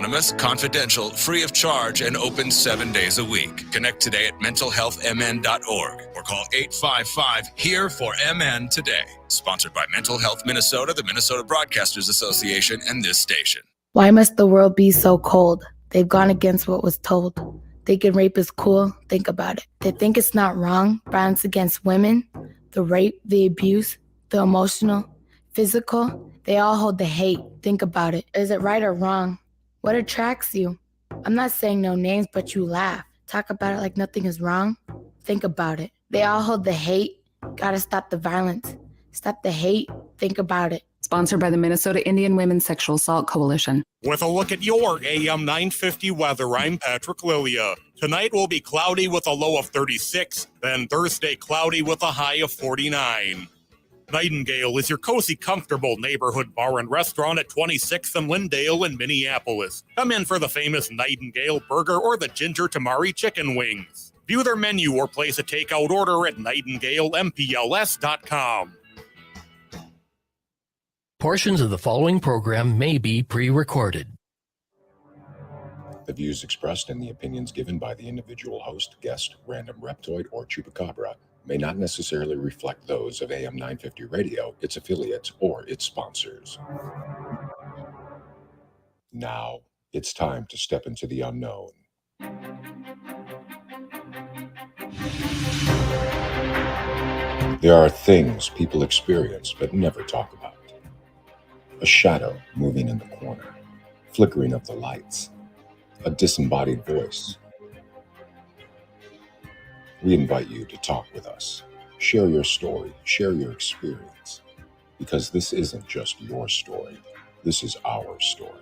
anonymous, confidential, free of charge, and open 7 days a week. Connect today at mentalhealthmn.org or call 855-HERE-FOR-MN today. Sponsored by Mental Health Minnesota, the Minnesota Broadcasters Association, and this station. Why must the world be so cold? They've gone against what was told. Thinking rape is cool? Think about it. They think it's not wrong. Violence against women, the rape, the abuse, the emotional, physical, they all hold the hate. Think about it. Is it right or wrong? What attracts you? I'm not saying no names, but you laugh. Talk about it like nothing is wrong. Think about it. They all hold the hate. Gotta stop the violence. Stop the hate. Think about it. Sponsored by the Minnesota Indian Women's Sexual Assault Coalition. With a look at your AM 950 weather, I'm Patrick Lilia. Tonight will be cloudy with a low of 36, then Thursday cloudy with a high of 49. Nightingale is your cozy, comfortable neighborhood bar and restaurant at 26th and Lindale in Minneapolis. Come in for the famous Nightingale burger or the ginger tamari chicken wings. View their menu or place a takeout order at nightingalempls.com. Portions of the following program may be pre-recorded. The views expressed and the opinions given by the individual host, guest, random reptoid, or chupacabra may not necessarily reflect those of AM 950 Radio, its affiliates, or its sponsors. Now, it's time to step into the unknown. There are things people experience but never talk about. A shadow moving in the corner, flickering of the lights, a disembodied voice. We invite you to talk with us, share your story, share your experience, because this isn't just your story, this is our story.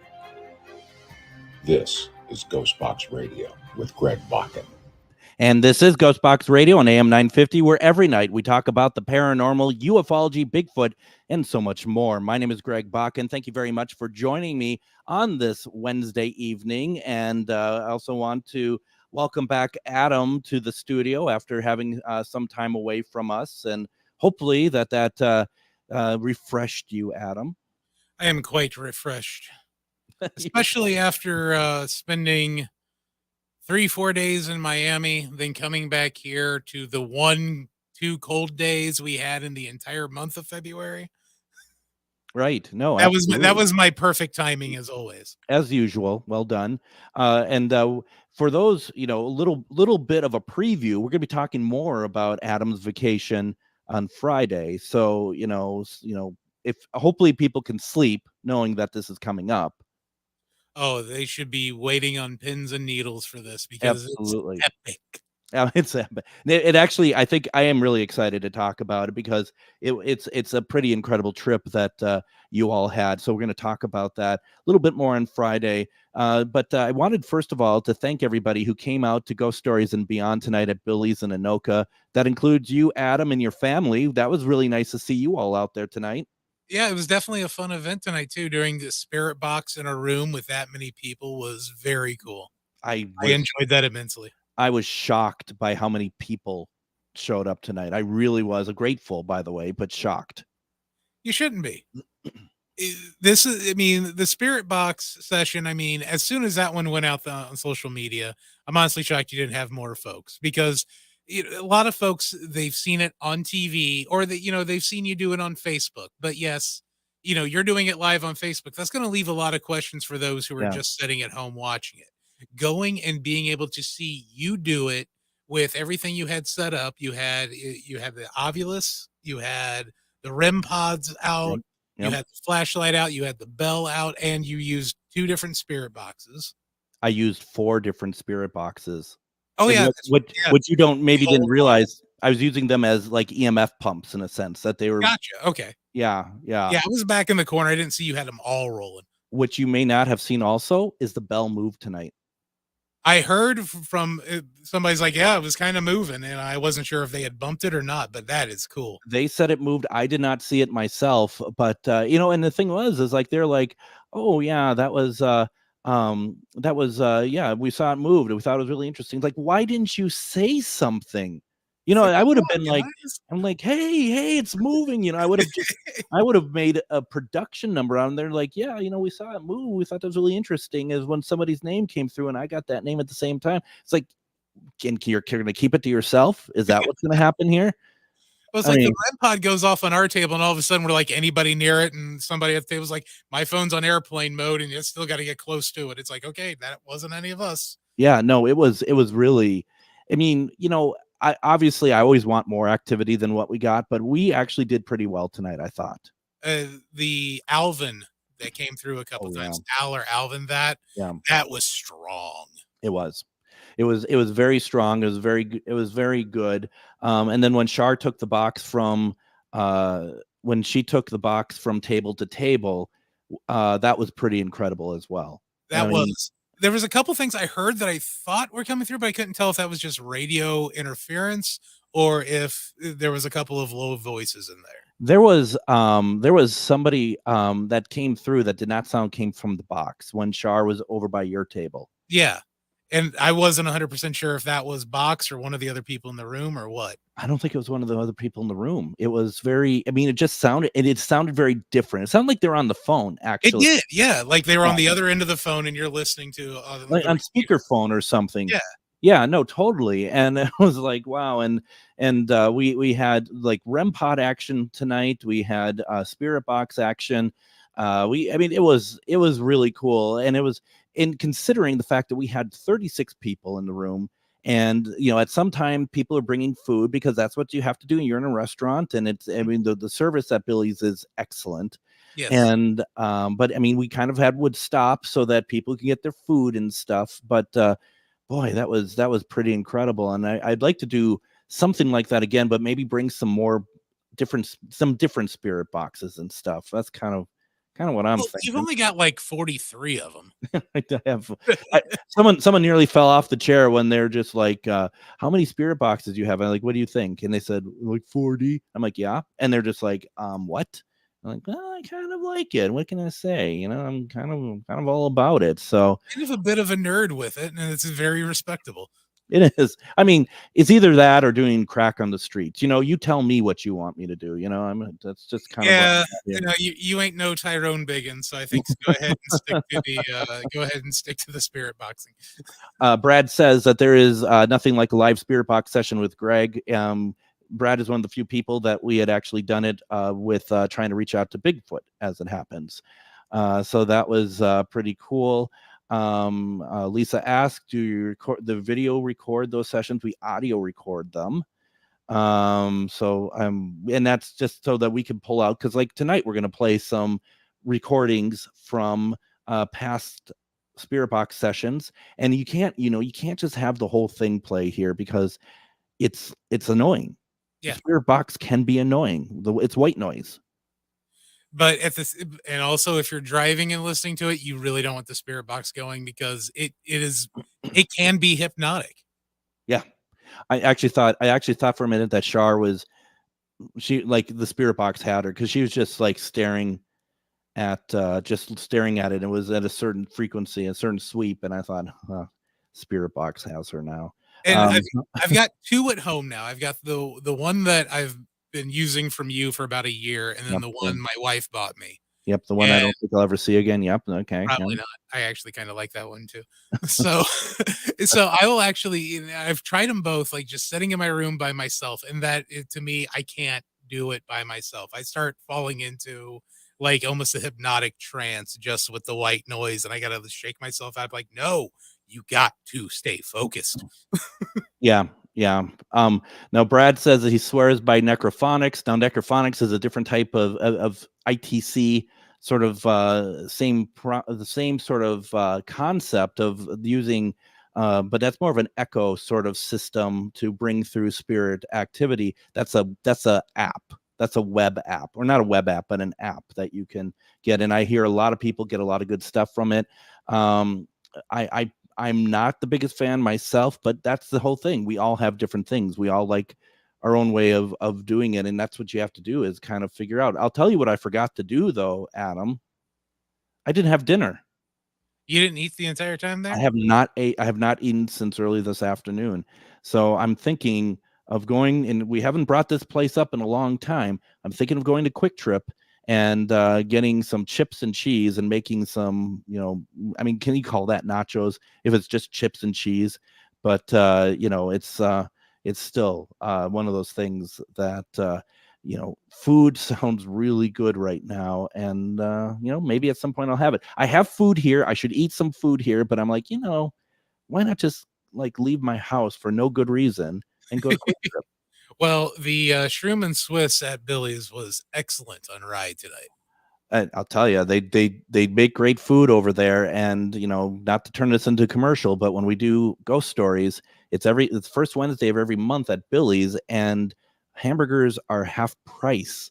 This is GhostBox Radio with Greg Bakun. And this is GhostBox Radio on AM 950, where every night we talk about the paranormal, ufology, Bigfoot, and so much more. My name is Greg Bakun. Thank you very much for joining me on this Wednesday evening. And I also want to welcome back Adam to the studio after having some time away from us. And hopefully that refreshed you, Adam. I am quite refreshed, especially after spending 3-4 days in Miami, then coming back here to the 1-2 cold days we had in the entire month of February. Right. No, that was my perfect timing, as always. As usual. Well done. And for those, a little bit of a preview, we're going to be talking more about Adam's vacation on Friday. So, if hopefully people can sleep knowing that this is coming up. Oh, they should be waiting on pins and needles for this because Absolutely. It's epic. It's epic. It actually, I think I am really excited to talk about it because it's a pretty incredible trip that you all had. So we're going to talk about that a little bit more on Friday. But I wanted, first of all, to thank everybody who came out to Ghost Stories and Beyond tonight at Billy's in Anoka. That includes you, Adam, and your family. That was really nice to see you all out there tonight. Yeah, it was definitely a fun event tonight, too. During the spirit box in a room with that many people was very cool. I enjoyed that immensely. I was shocked by how many people showed up tonight. I really was grateful, by the way, but shocked. You shouldn't be. The spirit box session, as soon as that one went out on social media, I'm honestly shocked you didn't have more folks because a lot of folks, they've seen it on TV or they've seen you do it on Facebook. But yes, you're doing it live on Facebook. That's going to leave a lot of questions for those who are just sitting at home watching it. Going and being able to see you do it with everything you had set up. You had the Ovilus, you had the REM pods out, you had the flashlight out, you had the bell out, and you used 2 different spirit boxes. I used 4 different spirit boxes. Oh, yeah. Which you didn't realize. I was using them as like EMF pumps in a sense that they were. Gotcha. Okay. Yeah. I was back in the corner. I didn't see you had them all rolling. What you may not have seen also is the bell move tonight. I heard from somebody's like, yeah, it was kind of moving, and I wasn't sure if they had bumped it or not, but that is cool. They said it moved. I did not see it myself, but and the thing is like they're like, oh yeah, we saw it moved. We thought it was really interesting. Like, why didn't you say something? You know, It's like, I would have "Come been on, like, guys." I'm like, hey, it's moving. I would have I would have made a production number on there. Like, yeah, we saw it move. We thought that was really interesting. Is when somebody's name came through and I got that name at the same time. It's like, you're going to keep it to yourself? Is that what's going to happen here? Well, it's I like the mean, REM pod goes off on our table, and all of a sudden we're like anybody near it, and somebody at the table's like, "My phone's on airplane mode," and you still got to get close to it. It's like, okay, that wasn't any of us. yeah, no, it was really, I mean, I always want more activity than what we got, but we actually did pretty well tonight, I thought. The Alvin that came through a couple Oh, yeah. times, Al or Alvin, that Yeah. that was strong. It was. It was very strong. It was very good. And then when Shar took the box from when she took the box from table to table, that was pretty incredible as well. I That mean, was There was a couple things I heard that I thought were coming through, but I couldn't tell if that was just radio interference or if there was a couple of low voices in there. there was somebody that came through that did not sound came from the box when Shar was over by your table. Yeah. And I wasn't 100% sure if that was Box or one of the other people in the room or what. I don't think it was one of the other people in the room. It was very, I mean, it sounded very different. It sounded like they were on the phone, It actually. did, yeah, like they were on Yeah. the other end of the phone and you're listening to Like the on receiver. speakerphone or something. Yeah. Yeah, no, totally. And it was like, wow. And we had like REM pod action tonight. We had spirit box action. I mean, it was really cool. And it was, in considering the fact that we had 36 people in the room, and at some time people are bringing food because that's what you have to do. You're in a restaurant, and it's, I mean, the service at Billy's is excellent. Yes. And but I mean, we kind of would stop so that people can get their food and stuff. But boy, that was pretty incredible. And I'd like to do something like that again, but maybe bring some different spirit boxes and stuff. That's kind of what I'm Well, you've thinking. only got like 43 of them. Someone nearly fell off the chair when they're just like, how many spirit boxes do you have? I'm like, what do you think? And they said like 40. I'm like, yeah. And they're just like, what? I'm like, well, I kind of like it. What can I say? I'm kind of all about it. So Kind of a bit of a nerd with it, and it's very respectable. it is. I mean, it's either that or doing crack on the streets. You tell me what you want me to do. That's just kind Yeah, of you ain't no Tyrone Biggin, so I think go ahead and stick to the spirit boxing. Brad says that there is nothing like a live spirit box session with Greg. Brad is one of the few people that we had actually done it with, trying to reach out to Bigfoot as it happens. So that was pretty cool. Lisa asked, do you record those sessions? We audio record them. And that's just so that we can pull out, because like tonight we're going to play some recordings from past spirit box sessions, and you can't just have the whole thing play here because it's annoying. Yeah. Spirit box can be annoying. It's white noise. But and also if you're driving and listening to it, you really don't want the spirit box going because it can be hypnotic. Yeah. I actually thought for a minute that Shar was, like the spirit box had her, because she was just like staring at it. It was at a certain frequency, a certain sweep, and I thought, spirit box has her now. And I've got two at home now. I've got the one that I've been using from you for about a year, and then the one my wife bought me. Yep, the one I don't think I'll ever see again. Yep, okay. Probably not. I actually kind of like that one too. So I will actually, I've tried them both, like just sitting in my room by myself, and to me, I can't do it by myself. I start falling into like almost a hypnotic trance just with the white noise, and I gotta shake myself out. Like, no, you got to stay focused. Yeah. Now Brad says that he swears by necrophonics. Now necrophonics is a different type of ITC, sort of the same sort of concept of using, but that's more of an echo sort of system to bring through spirit activity. That's a app. That's a web app, or not a web app, but an app that you can get. And I hear a lot of people get a lot of good stuff from it. I'm not the biggest fan myself, but that's the whole thing. We all have different things. We all like our own way of doing it. And that's what you have to do, is kind of figure out. I'll tell you what I forgot to do though, Adam. I didn't have dinner. You didn't eat the entire time there? I have not eaten since early this afternoon. So I'm thinking of going, and we haven't brought this place up in a long time. I'm thinking of going to Quick Trip and getting some chips and cheese and making some, I mean, can you call that nachos if it's just chips and cheese? But it's still one of those things that food sounds really good right now, and maybe at some point I'll have it. I have food here. I should eat some food here, but I'm like, why not just like leave my house for no good reason and go to Quick Trip? Well, the Shroom and Swiss at Billy's was excellent on ride tonight. I'll tell you, they make great food over there, and not to turn this into a commercial, but when we do ghost stories, it's first Wednesday of every month at Billy's, and hamburgers are half price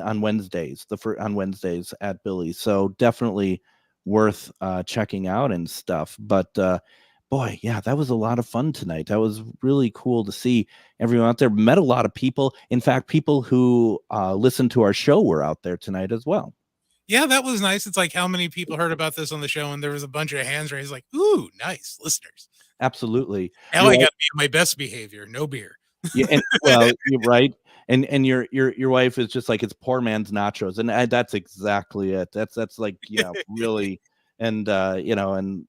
on Wednesdays. On Wednesdays at Billy's, so definitely worth checking out and stuff. But boy, yeah, that was a lot of fun tonight. That was really cool to see everyone out there. Met a lot of people. In fact, people who listened to our show were out there tonight as well. Yeah, that was nice. It's like how many people heard about this on the show, and there was a bunch of hands raised like, ooh, nice listeners. Absolutely. Now I got to be my best behavior, no beer. Yeah, and well, you're right. And your wife is just like, it's poor man's nachos, and that's exactly it. That's like, really, and and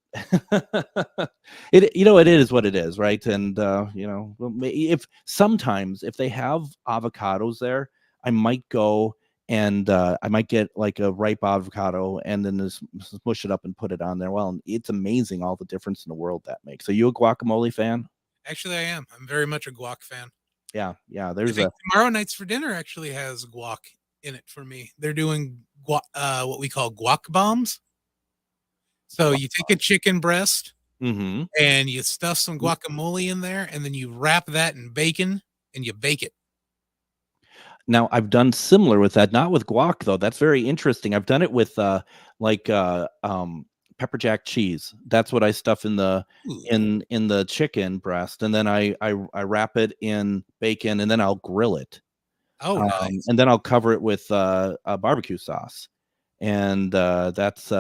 it is what it is, right? And if sometimes if they have avocados there, I might go and I might get like a ripe avocado and then just smush it up and put it on there. Well, it's amazing all the difference in the world that makes. Are you a guacamole fan? Actually, I am. I'm very much a guac fan. Yeah. Tomorrow night's for dinner actually has guac in it for me. They're doing what we call guac bombs. So you take a chicken breast and you stuff some guacamole in there, and then you wrap that in bacon and you bake it. Now, I've done similar with that, not with guac though. That's very interesting. I've done it with pepper jack cheese. That's what I stuff in the in the chicken breast, and then I wrap it in bacon, and then I'll grill it. Oh, nice. And then I'll cover it with a barbecue sauce, and that's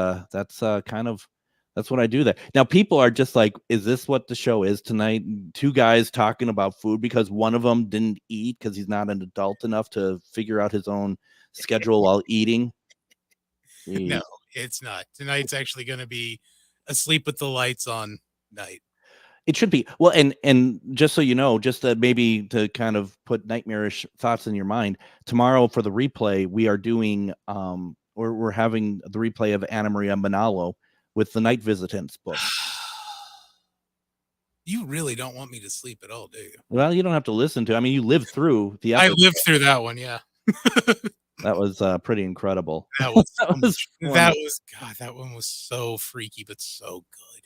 what I do there. Now, people are just like, is this what the show is tonight? Two guys talking about food because one of them didn't eat because he's not an adult enough to figure out his own schedule while eating. Jeez. No, it's not. Tonight's actually going to be asleep with the lights on night. It should be. Well, and just so you know, just maybe to kind of put nightmarish thoughts in your mind, tomorrow for the replay, we are doing we're having the replay of Anna Maria Manalo with the Night Visitants book. You really don't want me to sleep at all, do you? Well, you don't have to listen to. I mean, you lived through the episode. I lived through that one, yeah. That was pretty incredible. That one was so freaky, but so good.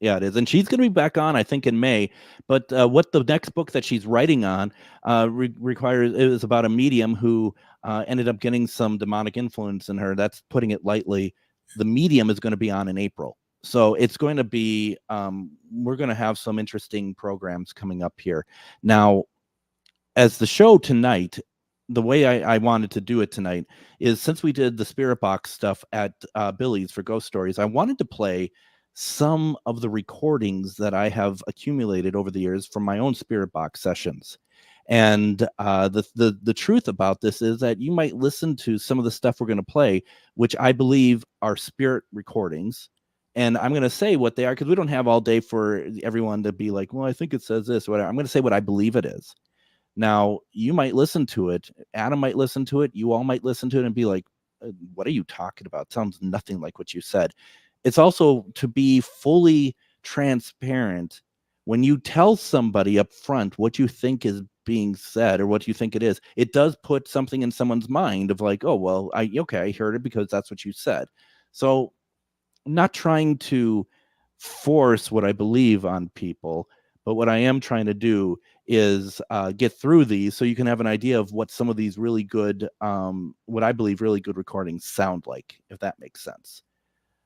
Yeah, it is. And she's going to be back on, I think, in May. But what the next book that she's writing on requires is about a medium who ended up getting some demonic influence in her. That's putting it lightly. The medium is going to be on in April. So it's going to be, we're going to have some interesting programs coming up here. Now, as the show tonight, the way I wanted to do it tonight is, since we did the Spirit Box stuff at Billy's for Ghost Stories, I wanted to play some of the recordings that I have accumulated over the years from my own Spirit Box sessions. And the truth about this is that you might listen to some of the stuff we're going to play, which I believe are spirit recordings. And I'm going to say what they are, because we don't have all day for everyone to be like, well, I think it says this, or whatever. I'm going to say what I believe it is. Now, you might listen to it. Adam might listen to it. You all might listen to it and be like, what are you talking about? It sounds nothing like what you said. It's also to be fully transparent. When you tell somebody up front what you think is being said or what you think it is, it does put something in someone's mind of like, oh, well, I heard it because that's what you said. So I'm not trying to force what I believe on people, but what I am trying to do is get through these so you can have an idea of what some of these really good, what I believe really good recordings sound like, if that makes sense.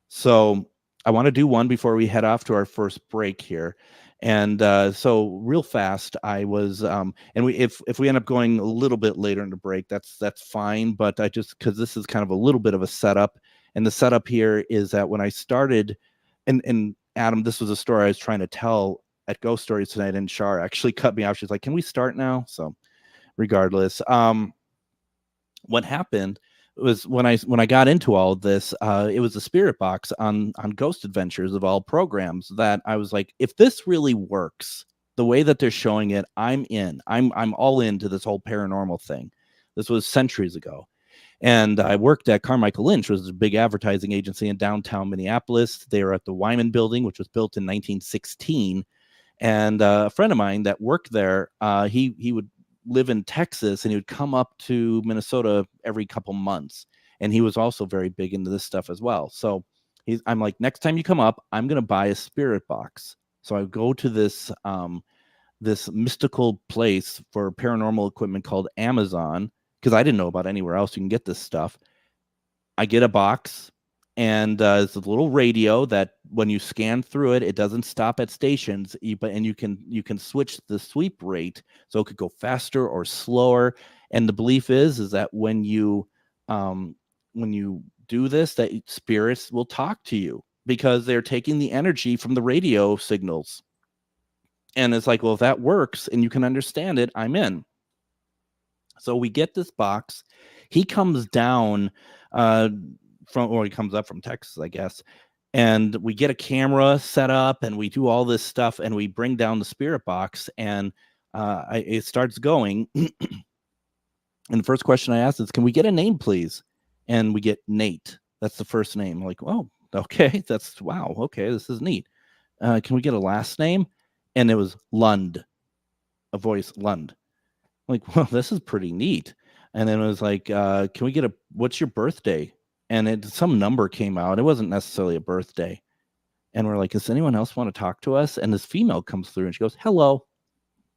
So I want to do one before we head off to our first break here. And so real fast, I was, and if we end up going a little bit later in the break, that's fine. But I just, because this is kind of a little bit of a setup, and the setup here is that when I started, and Adam, this was a story I was trying to tell at Ghost Stories tonight, and Shar actually cut me off. She's like, "Can we start now?" So, regardless, what happened was when I got into all of this, it was a spirit box on Ghost Adventures of all programs that I was like, if this really works the way that they're showing it, I'm in. I'm all into this whole paranormal thing. This was centuries ago. And I worked at Carmichael Lynch, which was a big advertising agency in downtown Minneapolis. They were at the Wyman building, which was built in 1916. And a friend of mine that worked there, he would live in Texas, and he would come up to Minnesota every couple months. And he was also very big into this stuff as well. So I'm like, next time you come up, I'm going to buy a spirit box. So I go to this mystical place for paranormal equipment called Amazon, because I didn't know about anywhere else you can get this stuff. I get a box, and it's a little radio that when you scan through it, it doesn't stop at stations, and you can switch the sweep rate, so it could go faster or slower. And the belief is that when you do this, that spirits will talk to you because they're taking the energy from the radio signals. And it's like, well, if that works and you can understand it, I'm in. So we get this box. He comes down he comes up from Texas, I guess. And we get a camera set up, and we do all this stuff, and we bring down the spirit box, and it starts going. And the first question I asked is, can we get a name, please? And we get Nate. That's the first name. I'm like, oh, okay. Wow. Okay, this is neat. Can we get a last name? And it was Lund, a voice, Lund. I'm like, well, this is pretty neat. And then it was like, can we get what's your birthday? And some number came out. It wasn't necessarily a birthday. And we're like, does anyone else want to talk to us? And this female comes through, and she goes, hello.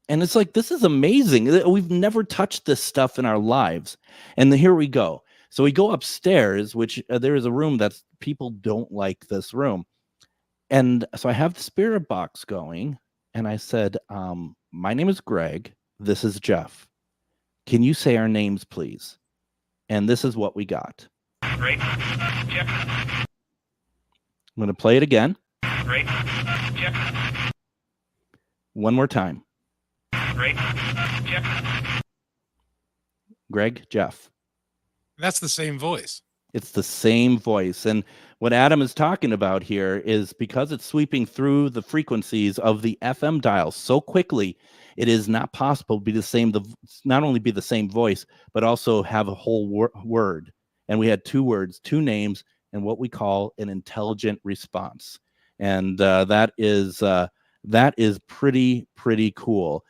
And it's like, this is amazing. We've never touched this stuff in our lives. And then here we go. So we go upstairs, which there is a room that people don't like this room. And so I have the spirit box going, and I said, my name is Greg. This is Jeff. Can you say our names, please? And this is what we got. Great. Jeff. I'm going to play it again. Great. Jeff. One more time. Great. Jeff. Greg, Jeff. That's the same voice. It's the same voice. And what Adam is talking about here is because it's sweeping through the frequencies of the FM dial so quickly, it is not possible to be the same, not only be the same voice, but also have a whole word. And we had 2 words, 2 names, and what we call an intelligent response. And that is pretty cool.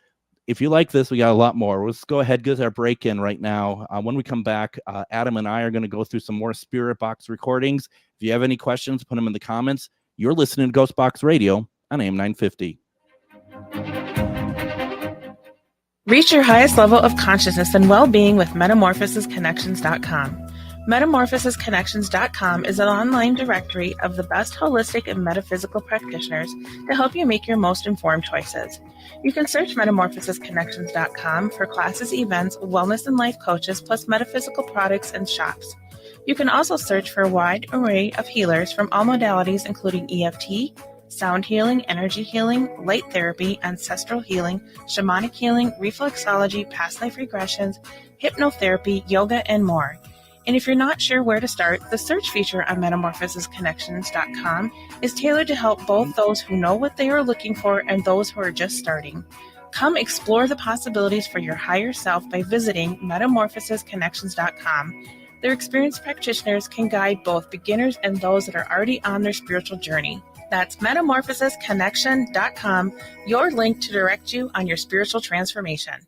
If you like this, we got a lot more. Let's go ahead, get our break in right now. When we come back, Adam and I are going to go through some more Spirit Box recordings. If you have any questions, put them in the comments. You're listening to GhostBox Radio on AM 950. Reach your highest level of consciousness and well-being with metamorphosisconnections.com. Metamorphosisconnections.com is an online directory of the best holistic and metaphysical practitioners to help you make your most informed choices. You can search metamorphosisconnections.com for classes, events, wellness and life coaches, plus metaphysical products and shops. You can also search for a wide array of healers from all modalities, including EFT, sound healing, energy healing, light therapy, ancestral healing, shamanic healing, reflexology, past life regressions, hypnotherapy, yoga, and more. And if you're not sure where to start, the search feature on metamorphosisconnections.com is tailored to help both those who know what they are looking for and those who are just starting. Come explore the possibilities for your higher self by visiting metamorphosisconnections.com. Their experienced practitioners can guide both beginners and those that are already on their spiritual journey. That's metamorphosisconnection.com, your link to direct you on your spiritual transformation.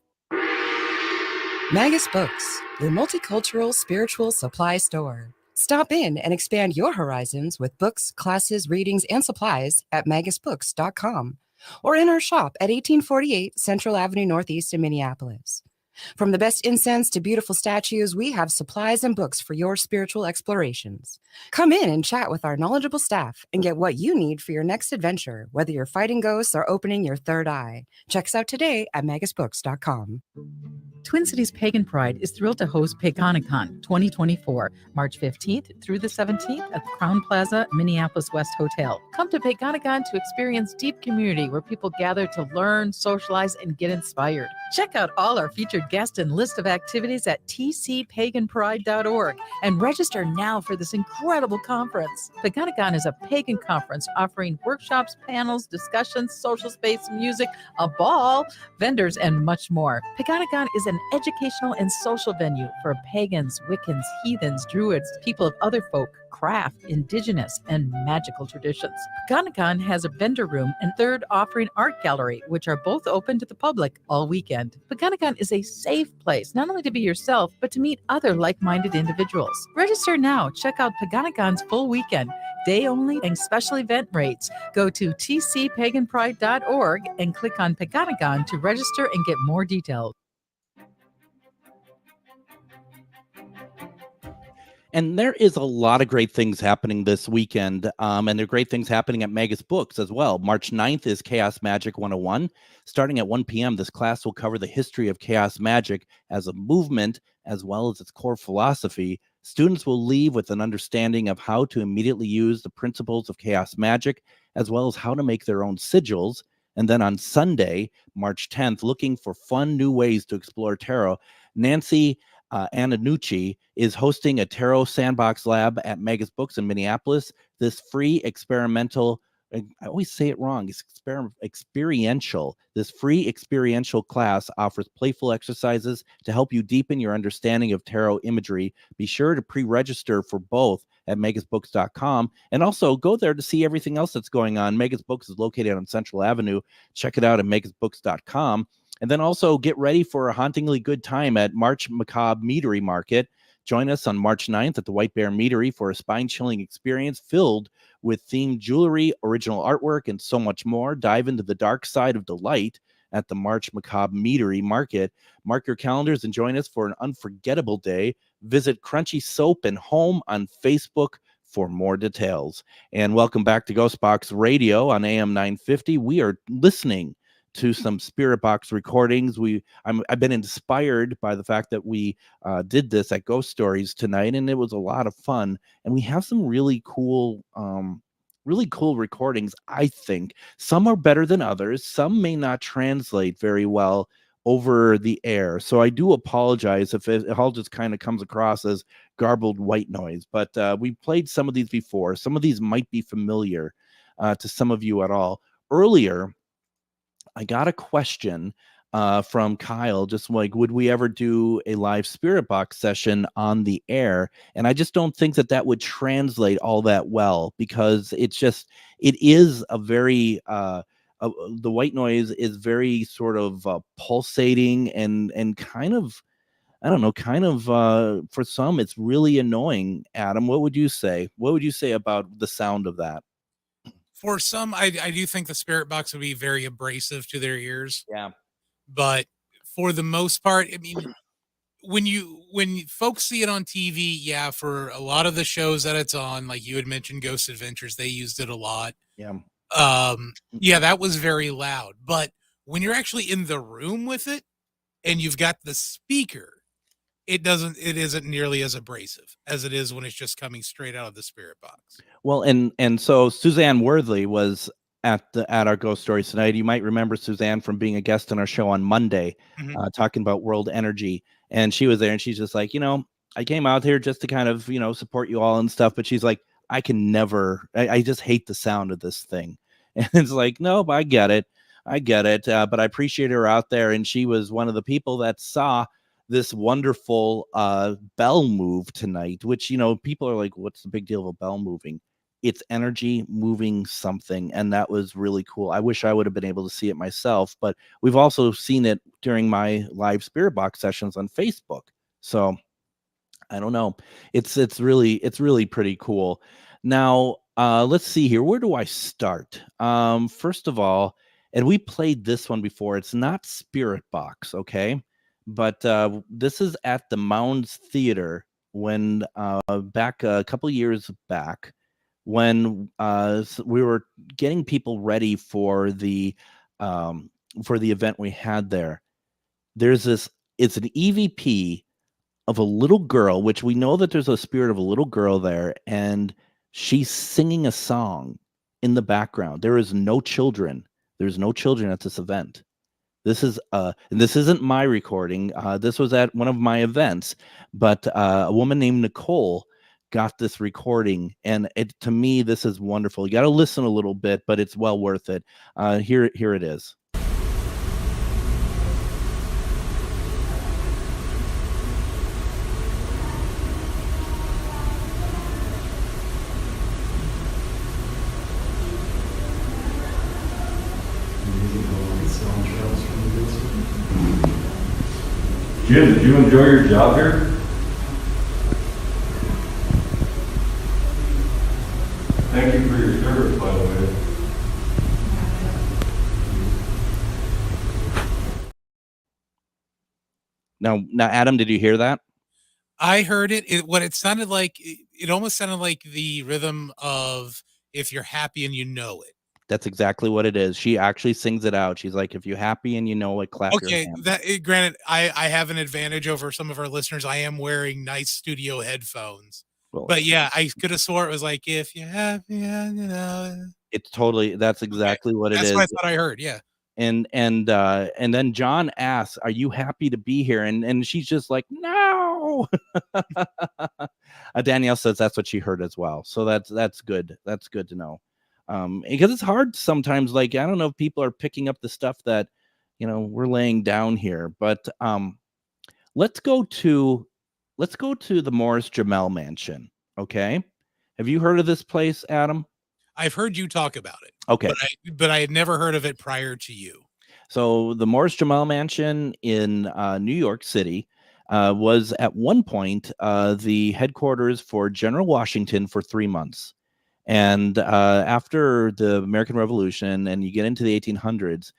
Magus Books, your multicultural spiritual supply store. Stop in and expand your horizons with books, classes, readings, and supplies at magusbooks.com or in our shop at 1848 Central Avenue Northeast in Minneapolis. From the best incense to beautiful statues, we have supplies and books for your spiritual explorations. Come in and chat with our knowledgeable staff and get what you need for your next adventure, whether you're fighting ghosts or opening your third eye. Check us out today at magusbooks.com. Twin Cities Pagan Pride is thrilled to host Paganicon 2024, March 15th through the 17th at the Crown Plaza, Minneapolis West Hotel. Come to Paganicon to experience deep community where people gather to learn, socialize, and get inspired. Check out all our featured guests and list of activities at tcpaganpride.org and register now for this incredible conference. Paganicon is a pagan conference offering workshops, panels, discussions, social space, music, a ball, vendors, and much more. Paganicon is an educational and social venue for pagans, Wiccans, heathens, druids, people of other folk, craft, indigenous, and magical traditions. Paganicon has a vendor room and third offering art gallery, which are both open to the public all weekend. Paganicon is a safe place, not only to be yourself, but to meet other like-minded individuals. Register now. Check out Paganicon's full weekend, day only, and special event rates. Go to tcpaganpride.org and click on Paganicon to register and get more details. And there is a lot of great things happening this weekend. And there are great things happening at Magus Books as well. March 9th is Chaos Magic 101. Starting at 1 p.m., this class will cover the history of chaos magic as a movement, as well as its core philosophy. Students will leave with an understanding of how to immediately use the principles of chaos magic, as well as how to make their own sigils. And then on Sunday, March 10th, looking for fun new ways to explore tarot, Nancy Annanucci is hosting a tarot sandbox lab at Magus Books in Minneapolis. This free experimental, I always say it wrong, it's experiential. This free experiential class offers playful exercises to help you deepen your understanding of tarot imagery. Be sure to pre-register for both at magusbooks.com, and also go there to see everything else that's going on. Magus Books is located on Central Avenue. Check it out at magusbooks.com. And then also get ready for a hauntingly good time at March Macabre Meadery Market. Join us on March 9th at the White Bear Meadery for a spine-chilling experience filled with themed jewelry, original artwork, and so much more. Dive into the dark side of delight at the March Macabre Meadery Market. Mark your calendars and join us for an unforgettable day. Visit Crunchy Soap and Home on Facebook for more details. And welcome back to GhostBox Radio on AM 950. We are listening to some Spirit Box recordings. I've been inspired by the fact that we did this at Ghost Stories tonight, and it was a lot of fun. And we have some really cool recordings. I think some are better than others. Some may not translate very well over the air. So I do apologize if it all just kind of comes across as garbled white noise. But we played some of these before. Some of these might be familiar to some of you at all. Earlier, I got a question from Kyle, just like, would we ever do a live Spirit Box session on the air? And I just don't think that would translate all that well, because it is a very, the white noise is very sort of pulsating and kind of, I don't know, for some, it's really annoying. Adam, what would you say? What would you say about the sound of that? For some, I do think the Spirit Box would be very abrasive to their ears. Yeah. But for the most part, I mean, when folks see it on TV, yeah, for a lot of the shows that it's on, like you had mentioned, Ghost Adventures, they used it a lot. Yeah. Yeah, that was very loud. But when you're actually in the room with it and you've got the speaker, it isn't nearly as abrasive as it is when it's just coming straight out of the Spirit Box. Well, and so Suzanne Worthley was at our Ghost Stories tonight. You might remember Suzanne from being a guest on our show on Monday, talking about world energy. And she was there, and she's just like, I came out here just to kind of, support you all and stuff. But she's like, I just hate the sound of this thing. And it's like, no, but I get it. But I appreciate her out there. And she was one of the people that saw this wonderful bell move tonight, which, people are like, what's the big deal of a bell moving? It's energy moving something. And that was really cool. I wish I would have been able to see it myself, but we've also seen it during my live Spirit Box sessions on Facebook. So I don't know. It's really pretty cool. Now, let's see here. Where do I start? First of all, and we played this one before. It's not Spirit Box, okay? But this is at the Mounds Theater when back a couple years back, when we were getting people ready for the event we had there. There's this it's an EVP of a little girl, which we know that there's a spirit of a little girl there, and she's singing a song in the background. There is no children. There's no children at this event. This is and this isn't my recording. This was at one of my events, but a woman named Nicole got this recording, and to me, this is wonderful. You got to listen a little bit, but it's well worth it. Here it is. Jim, did you enjoy your job here? Thank you for your service, by the way. Now, Adam, did you hear that? I heard it. What it sounded like, it almost sounded like the rhythm of "If You're Happy and You Know It." That's exactly what it is. She actually sings it out. She's like, if you're happy and you know it, clap your hands. Granted, I have an advantage over some of our listeners. I am wearing nice studio headphones. Well, but yeah, I could have swore it was like, if you're happy and you know it. It's totally, that's exactly what it is. That's what I thought I heard, yeah. And then John asks, are you happy to be here? And she's just like, no. Danielle says that's what she heard as well. So that's good. That's good to know. Because it's hard sometimes, like, I don't know if people are picking up the stuff that, we're laying down here, but let's go to the Morris Jamel mansion. Okay. Have you heard of this place, Adam? I've heard you talk about it. Okay. But I had never heard of it prior to you. So the Morris Jamel mansion in New York City was at one point the headquarters for General Washington for 3 months. And after the American Revolution and you get into the 1800s,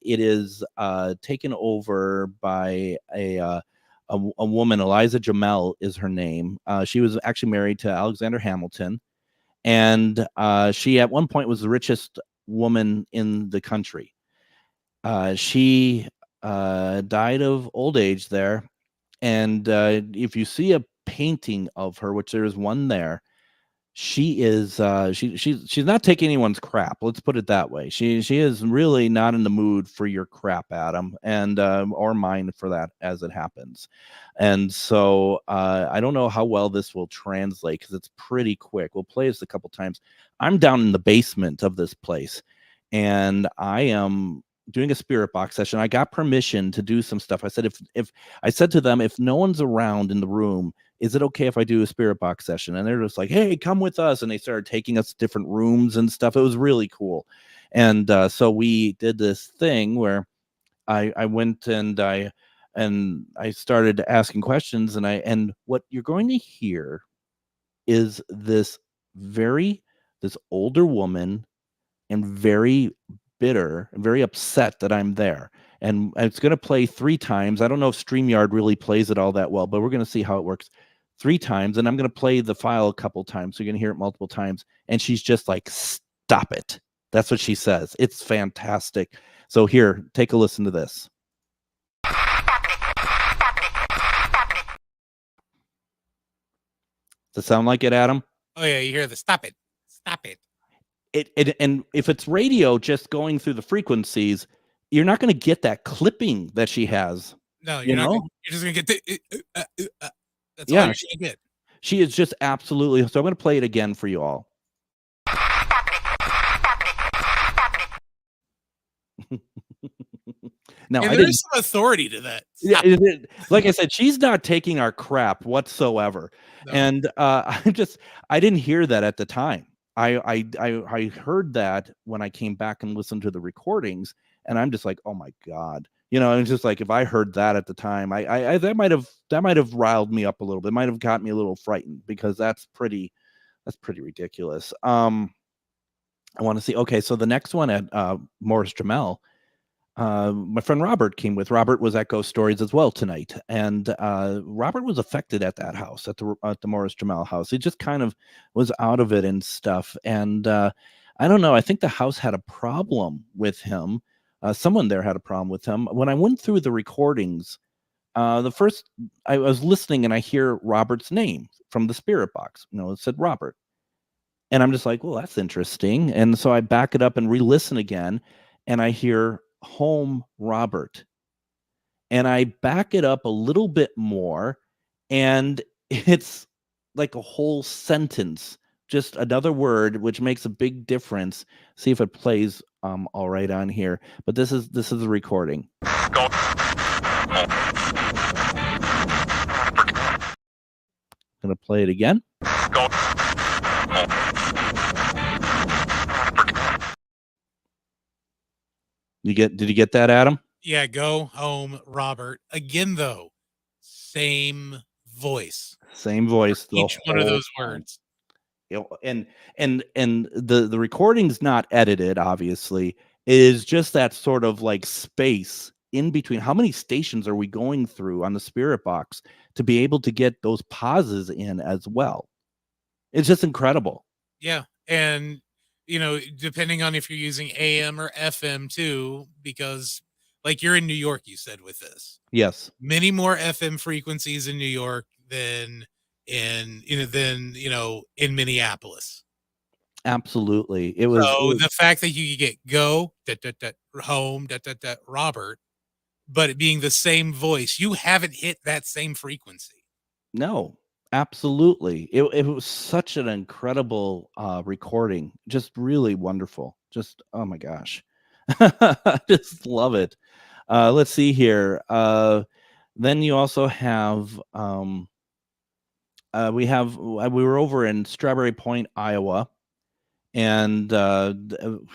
it is taken over by a woman. Eliza Jamel is her name. She was actually married to Alexander Hamilton. And she at one point was the richest woman in the country. She died of old age there. And if you see a painting of her, which there is one there, she is she's not taking anyone's crap. Let's put it that way. She is really not in the mood for your crap, Adam, and or mine for that as it happens. And so I don't know how well this will translate because it's pretty quick. We'll play this a couple times. I'm down in the basement of this place, and I am doing a spirit box session. I got permission to do some stuff. I said if I said to them, if no one's around in the room, is it okay if I do a spirit box session? And they're just like, hey, come with us. And they started taking us to different rooms and stuff. It was really cool. And so we did this thing where I went and I started asking questions, and what you're going to hear is this older woman and very bitter and very upset that I'm there. And it's going to play 3 times. I don't know if StreamYard really plays it all that well, but we're going to see how it works 3 times. And I'm going to play the file a couple times. So you're going to hear it multiple times. And she's just like, stop it. That's what she says. It's fantastic. So here, take a listen to this. Does it sound like it, Adam? Oh yeah, you hear the stop it. Stop it. And if it's radio just going through the frequencies, you're not going to get that clipping that she has. No, you're not. You're just going to get the. That's all you're going to get. She is just absolutely. So I'm going to play it again for you all. Now, there's some authority to that. Yeah, like I said, she's not taking our crap whatsoever. No. And I didn't hear that at the time. I heard that when I came back and listened to the recordings, and I'm just like, oh my God, it's just like, if I heard that at the time, that might have riled me up a little bit. It might have got me a little frightened, because that's pretty ridiculous. I want to see. Okay, so the next one at Morris Jamel, my friend Robert came with. Robert was at Ghost Stories as well tonight, and Robert was affected at that house, at the Morris Jamel house. He just kind of was out of it and stuff. And I don't know. I think the house had a problem with him. Someone there had a problem with him. When I went through the recordings, the first, I was listening and I hear Robert's name from the spirit box. It said Robert. And I'm just like, well, that's interesting. And so I back it up and re-listen again, and I hear home Robert. And I back it up a little bit more, and it's like a whole sentence, just another word, which makes a big difference. See if it plays all right on here. But this is the recording. Gonna play it again. Did you get that, Adam? Yeah, go home, Robert. Again, though, same voice. Same voice. Each one of those words. And the recording's not edited, obviously. It is just that sort of like space in between. How many stations are we going through on the spirit box to be able to get those pauses in as well? It's just incredible. Yeah. And depending on if you're using AM or FM too, because like you're in New York, you said with this. Yes. Many more FM frequencies in New York than in Minneapolis. Absolutely. It So was the fact that you get go home Robert, but it being the same voice, you haven't hit that same frequency. No, absolutely. It was such an incredible recording. Just really wonderful. Just, oh my gosh. I just love it. Let's see here. Then you also have we were over in Strawberry Point, Iowa, and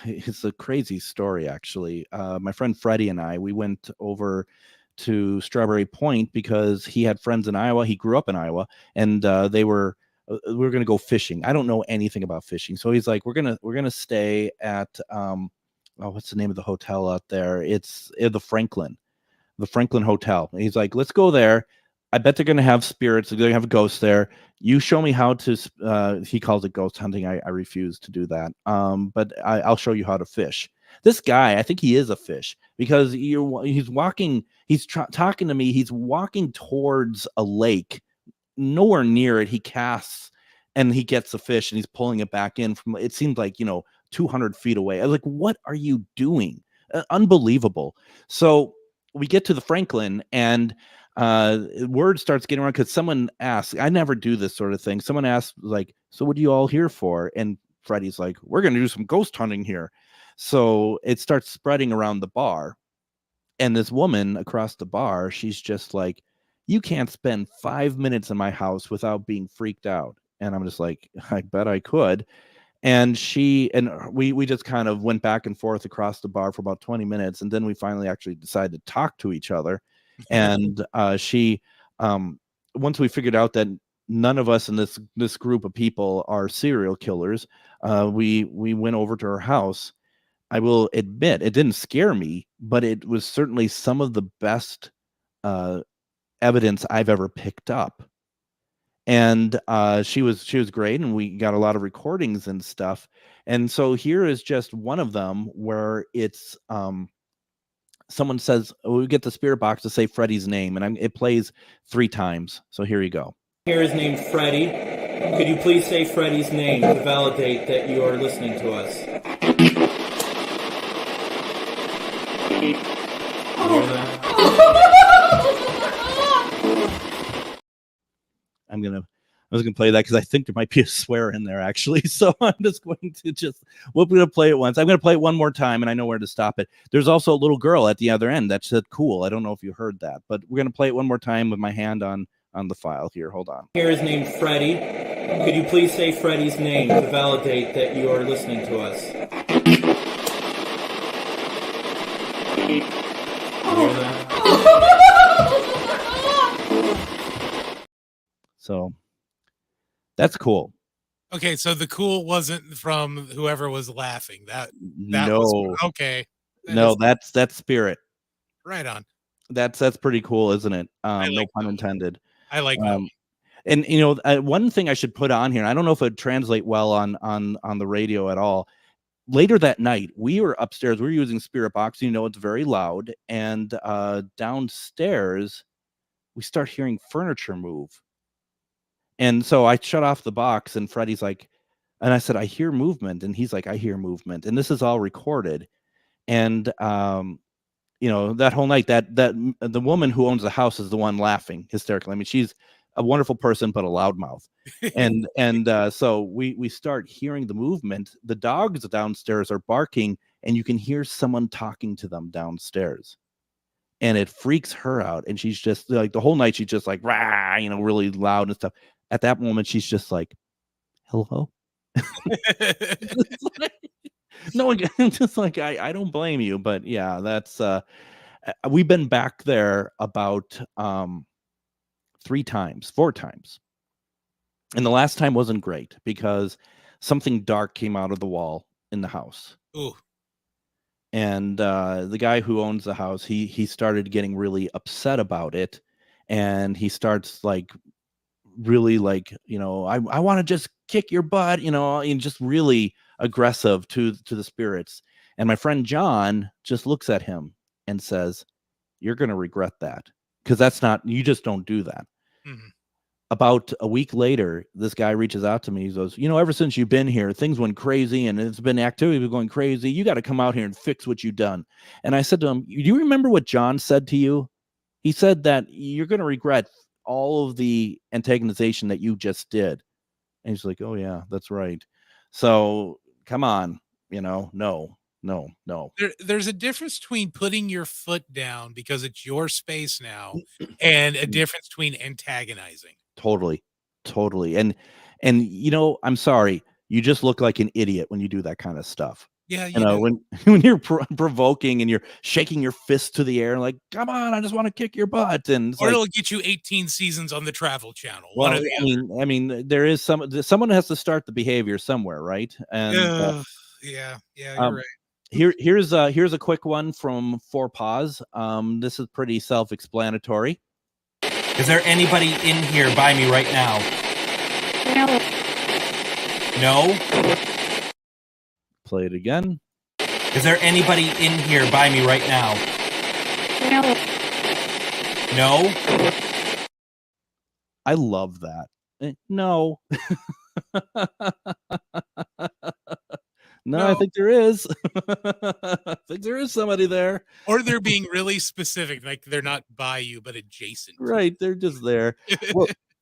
it's a crazy story actually. My friend Freddie and I, we went over to Strawberry Point because he had friends in Iowa. He grew up in Iowa, and we were going to go fishing. I don't know anything about fishing, so he's like, we're gonna stay at what's the name of the hotel out there? It's the Franklin Hotel. And he's like, let's go there. I bet they're going to have spirits. They're going to have ghosts there. You show me how to, he calls it ghost hunting. I refuse to do that. But I'll show you how to fish. This guy, I think he is a fish because he's walking, talking to me. He's walking towards a lake, nowhere near it. He casts and he gets the fish and he's pulling it back in from, it seemed like, 200 feet away. I was like, what are you doing? Unbelievable. So we get to the Franklin and word starts getting around because someone asked, I never do this sort of thing. Someone asked, like, so what are you all here for? And Freddie's like, we're going to do some ghost hunting here. So it starts spreading around the bar. And this woman across the bar, she's just like, you can't spend 5 minutes in my house without being freaked out. And I'm just like, I bet I could. And we just kind of went back and forth across the bar for about 20 minutes. And then we finally actually decided to talk to each other. And she, once we figured out that none of us in this group of people are serial killers, we went over to her house. I will admit it didn't scare me, but it was certainly some of the best evidence I've ever picked up. And she was great, and we got a lot of recordings and stuff. And so here is just one of them where it's someone says, we get the spirit box to say Freddie's name, and it plays 3 times. So here you go. Here is named Freddie. Could you please say Freddie's name to validate that you are listening to us? You hear that? I was gonna play that because I think there might be a swear in there actually. So I'm just going to we're gonna play it once. I'm gonna play it one more time, and I know where to stop it. There's also a little girl at the other end that said cool. I don't know if you heard that, but we're gonna play it one more time with my hand on the file here. Hold on. Here is named Freddie. Could you please say Freddie's name to validate that you are listening to us? You hear that? So that's cool. Okay, so the cool wasn't from whoever was laughing. That no. was okay. That's spirit. Right on. That's pretty cool, isn't it? Like no pun intended. I like that. And one thing I should put on here, I don't know if it would translate well on the radio at all. Later that night, we were upstairs. We were using Spirit Box. It's very loud. And downstairs, we start hearing furniture move. And so I shut off the box, and Freddie's like, and I said, I hear movement. And he's like, I hear movement. And this is all recorded. And, you know, that whole night, that the woman who owns the house is the one laughing hysterically. I mean, she's a wonderful person, but a loudmouth. And so we start hearing the movement. The dogs downstairs are barking, and you can hear someone talking to them downstairs. And it freaks her out. And she's just like, the whole night, she's just like, rah, you know, really loud and stuff. At that moment, she's just like, hello. No, just like, I don't blame you, but yeah, that's we've been back there about 4 times. And the last time wasn't great because something dark came out of the wall in the house. Ooh. And the guy who owns the house, he started getting really upset about it. And he starts like really like, you know, I want to just kick your butt, you know, and just really aggressive to the spirits. And my friend John just looks at him and says, you're going to regret that, because that's not, you just don't do that. Mm-hmm. About a week later, this guy reaches out to me. He goes, you know, ever since you've been here, things went crazy, and it's been activity going crazy. You got to come out here and fix what you've done. And I said to him, do you remember what John said to you? He said that you're going to regret all of the antagonization that you just did. And he's like, oh yeah, that's right. So come on, you know, no. There's a difference between putting your foot down because it's your space now, and a difference between antagonizing. Totally. And you know, I'm sorry, you just look like an idiot when you do that kind of stuff. Yeah, you know, when you're provoking and you're shaking your fist to the air, like, come on, I just want to kick your butt. And or it'll get you 18 seasons on the Travel Channel. Well, I mean, there is someone has to start the behavior somewhere, right? And yeah, you're right. Here's a quick one from 4 Paws. This is pretty self-explanatory. Is there anybody in here by me right now? No? Play it again. Is there anybody in here by me right now? No? I love that. No. No, I think there is. I think there is somebody there. Or they're being really specific, like they're not by you, but adjacent. Right, they're just there.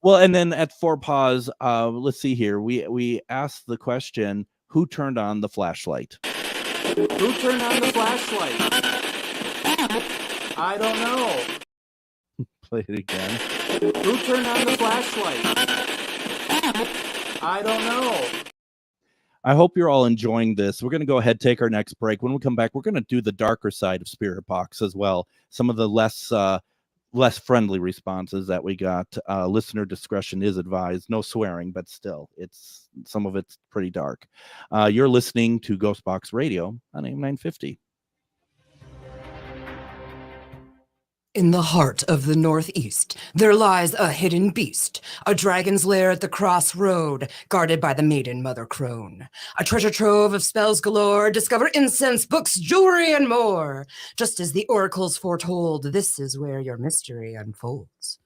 Well, and then at 4 Paws, let's see here. We asked the question, who turned on the flashlight? Who turned on the flashlight? I don't know. Play it again. Who turned on the flashlight? I don't know. I hope you're all enjoying this. We're going to go ahead, take our next break. When we come back, we're going to do the darker side of Spirit Box as well. Some of the less friendly responses that we got. Listener discretion is advised. No swearing, but still, some of it's pretty dark. You're listening to GhostBox Radio on AM 950. In the heart of the Northeast, there lies a hidden beast, a dragon's lair at the crossroad, guarded by the maiden Mother Crone. A treasure trove of spells galore, discover incense, books, jewelry, and more. Just as the oracles foretold, this is where your mystery unfolds.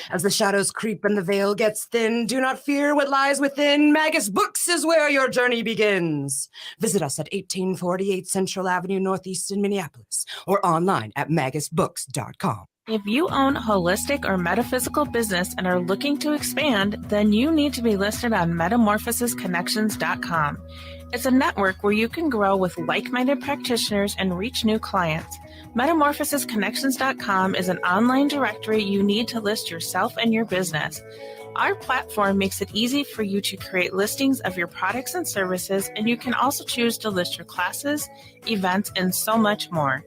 As the shadows creep and the veil gets thin, do not fear what lies within. Magus Books is where your journey begins. Visit us at 1848 Central Avenue Northeast in Minneapolis, or online at magusbooks.com. If you own a holistic or metaphysical business and are looking to expand, then you need to be listed on metamorphosisconnections.com. It's a network where you can grow with like-minded practitioners and reach new clients. Metamorphosisconnections.com is an online directory you need to list yourself and your business. Our platform makes it easy for you to create listings of your products and services, and you can also choose to list your classes, events, and so much more.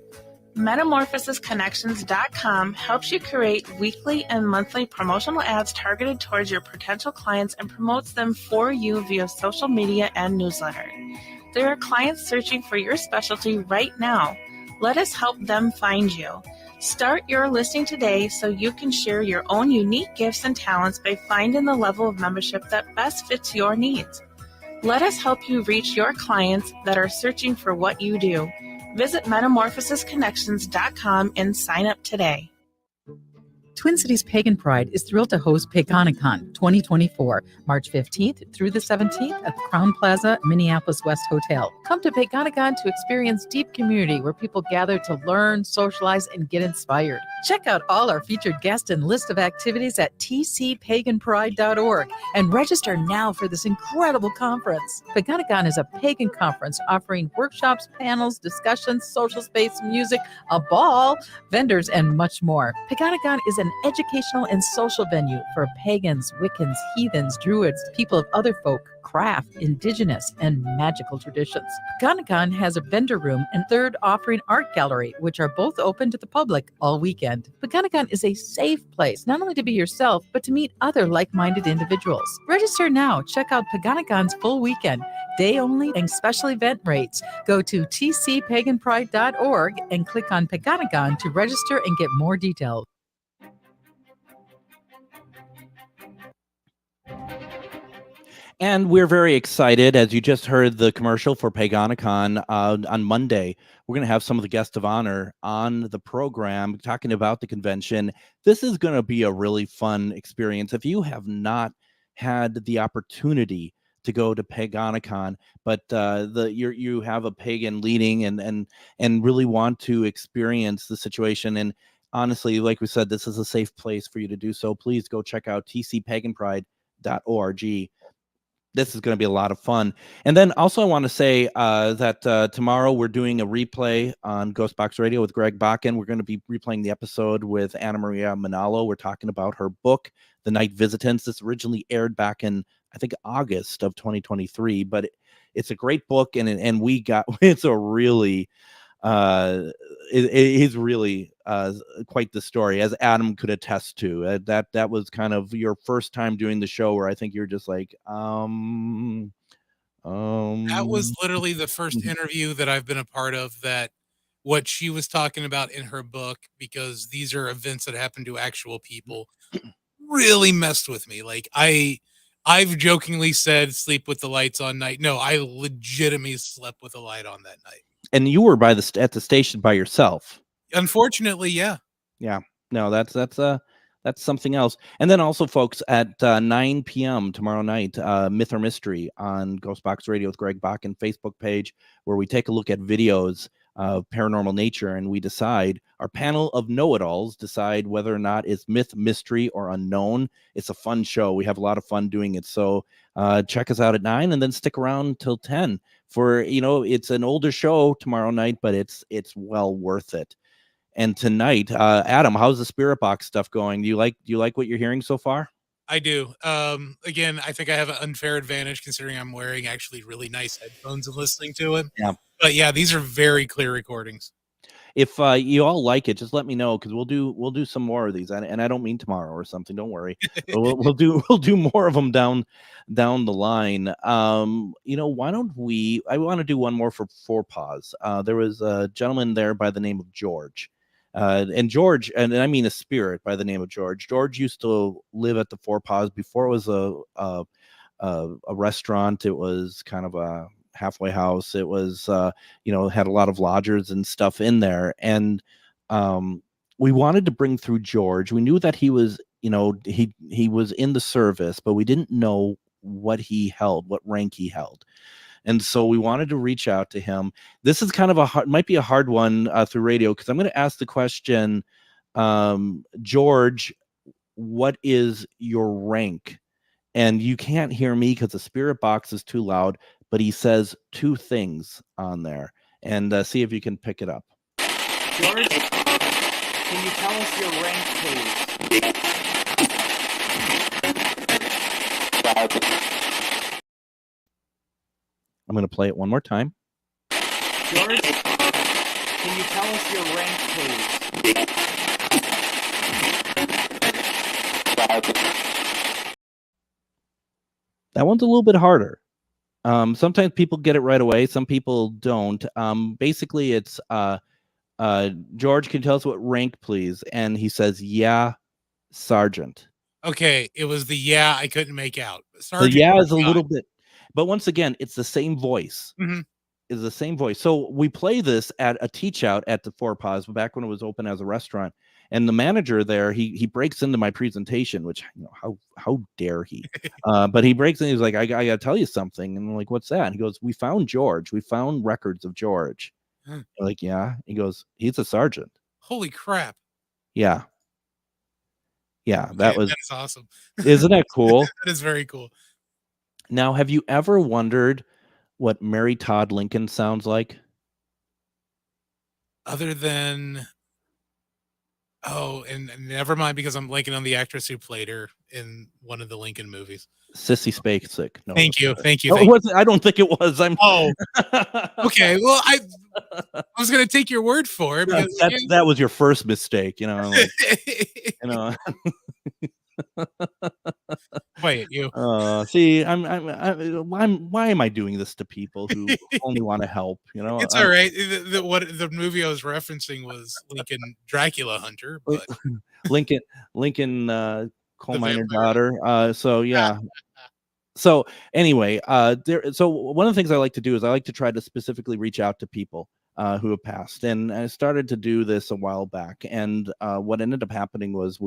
Metamorphosisconnections.com helps you create weekly and monthly promotional ads targeted towards your potential clients and promotes them for you via social media and newsletter. There are clients searching for your specialty right now. Let us help them find you. Start your listing today so you can share your own unique gifts and talents by finding the level of membership that best fits your needs. Let us help you reach your clients that are searching for what you do. Visit metamorphosisconnections.com and sign up today. Twin Cities Pagan Pride is thrilled to host Pagonicon 2024, March 15th through the 17th at the Crown Plaza, Minneapolis West Hotel. Come to Pagonicon to experience deep community where people gather to learn, socialize, and get inspired. Check out all our featured guests and list of activities at tcpaganpride.org and register now for this incredible conference. Pagonicon is a pagan conference offering workshops, panels, discussions, social space, music, a ball, vendors, and much more. Pagonicon is an educational and social venue for pagans, Wiccans, heathens, druids, people of other folk, craft, indigenous, and magical traditions. Pagonicon has a vendor room and third offering art gallery, which are both open to the public all weekend. Pagonicon is a safe place, not only to be yourself, but to meet other like-minded individuals. Register now. Check out Pagonicon's full weekend, day only, and special event rates. Go to tcpaganpride.org and click on Pagonicon to register and get more details. And we're very excited, as you just heard the commercial for Pagonicon on Monday. We're going to have some of the guests of honor on the program talking about the convention. This is going to be a really fun experience. If you have not had the opportunity to go to Pagonicon, but you have a pagan leading and really want to experience the situation, and honestly, like we said, this is a safe place for you to do so. Please go check out tcpaganpride.org. This is going to be a lot of fun. And then also I want to say that tomorrow we're doing a replay on GhostBox Radio with Greg Bakun. We're going to be replaying the episode with Anna Maria Manalo. We're talking about her book, The Night Visitants. This originally aired back in, I think, August of 2023, but it's a great book, and we got, it's a really, it is really quite the story, as Adam could attest to. That was kind of your first time doing the show where I think you're just like, That was literally the first interview that I've been a part of, that what she was talking about in her book, because these are events that happen to actual people, really messed with me. Like I've jokingly said sleep with the lights on night. No, I legitimately slept with a light on that night. And you were at the station by yourself. Unfortunately, yeah. Yeah. No, that's something else. And then also, folks, at 9 p.m. tomorrow night, Myth or Mystery on GhostBox Radio with Greg Bakun Facebook page, where we take a look at videos of paranormal nature, and we decide, our panel of know-it-alls decide whether or not it's myth, mystery, or unknown. It's a fun show. We have a lot of fun doing it. So check us out at 9 and then stick around till 10 for, it's an older show tomorrow night, but it's well worth it. And tonight, Adam, how's the Spirit Box stuff going? Do you like what you're hearing so far? I do. Again, I think I have an unfair advantage considering I'm wearing actually really nice headphones and listening to it. Yeah. But yeah, these are very clear recordings. If you all like it, just let me know, because we'll do some more of these, and I don't mean tomorrow or something. Don't worry. But we'll do more of them down the line. Why don't we? I want to do one more for Four Paws. There was a gentleman there by the name of George. And George, and I mean a spirit by the name of George. George used to live at the Four Paws before it was a restaurant. It was kind of a halfway house. It was had a lot of lodgers and stuff in there, and we wanted to bring through George. We knew that he was he was in the service, but we didn't know what he held, what rank he held. And so we wanted to reach out to him. This is kind of might be a hard one through radio, because I'm going to ask the question, George, what is your rank? And you can't hear me because the Spirit Box is too loud, but he says two things on there. And see if you can pick it up. George, can you tell us your rank, please? I'm going to play it one more time. George, can you tell us your rank, please? That one's a little bit harder. Sometimes people get it right away. Some people don't. Basically, it's George, can you tell us what rank, please? And he says, yeah, Sergeant. Okay, it was the yeah I couldn't make out. Sergeant, the yeah is a little bit. But once again, it's the same voice. Mm-hmm. It's the same voice. So we play this at a teach out at the Four Paws back when it was open as a restaurant. And the manager there, he breaks into my presentation, which, you know, how dare he? But he breaks in. He's like, I gotta tell you something. And I'm like, what's that? And he goes, we found George. We found records of George. I'm like, yeah. He goes, he's a sergeant. Holy crap! Yeah. Yeah, Okay, that was that is awesome. Isn't that cool? That is very cool. Now, have you ever wondered what Mary Todd Lincoln sounds like? Other than and never mind, because I'm blanking on the actress who played her in one of the Lincoln movies. Sissy Spacek. No, Thank you. No, it wasn't. I don't think it was. Okay. Well, I was going to take your word for it. Because, that was your first mistake, you know. Like, you know. Quiet, you. See, why am I doing this to people who only want to help? You know, it's all right. What the movie I was referencing was Lincoln Dracula Hunter, but Lincoln coal miner daughter. So yeah. So anyway, so one of the things I like to do is I like to try to specifically reach out to people who have passed, and I started to do this a while back. And what ended up happening was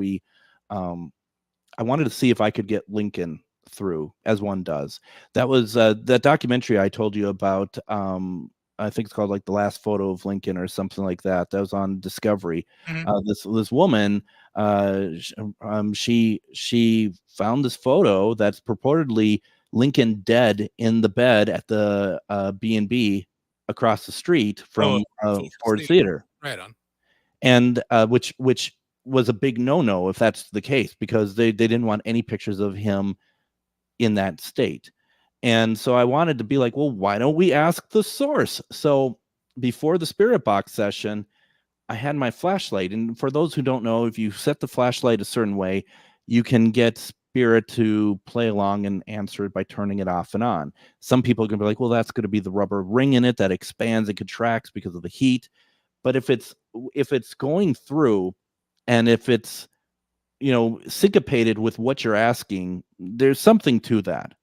I wanted to see if I could get Lincoln through, as one does. That was that documentary I told you about. I think it's called like The Last Photo of Lincoln or something like that. That was on Discovery. This woman, she found this photo that's purportedly Lincoln dead in the bed at the B&B across the street from Ford Theater. Right on. And which was a big no-no if that's the case, because they didn't want any pictures of him in that state. And so I wanted to be like, well, why don't we ask the source? So before the spirit box session, I had my flashlight. And for those who don't know, if you set the flashlight a certain way, you can get spirit to play along and answer it by turning it off and on. Some people are going to be like, well, that's going to be the rubber ring in it that expands and contracts because of the heat. But if it's going through, and if it's, you know, syncopated with what you're asking, there's something to that.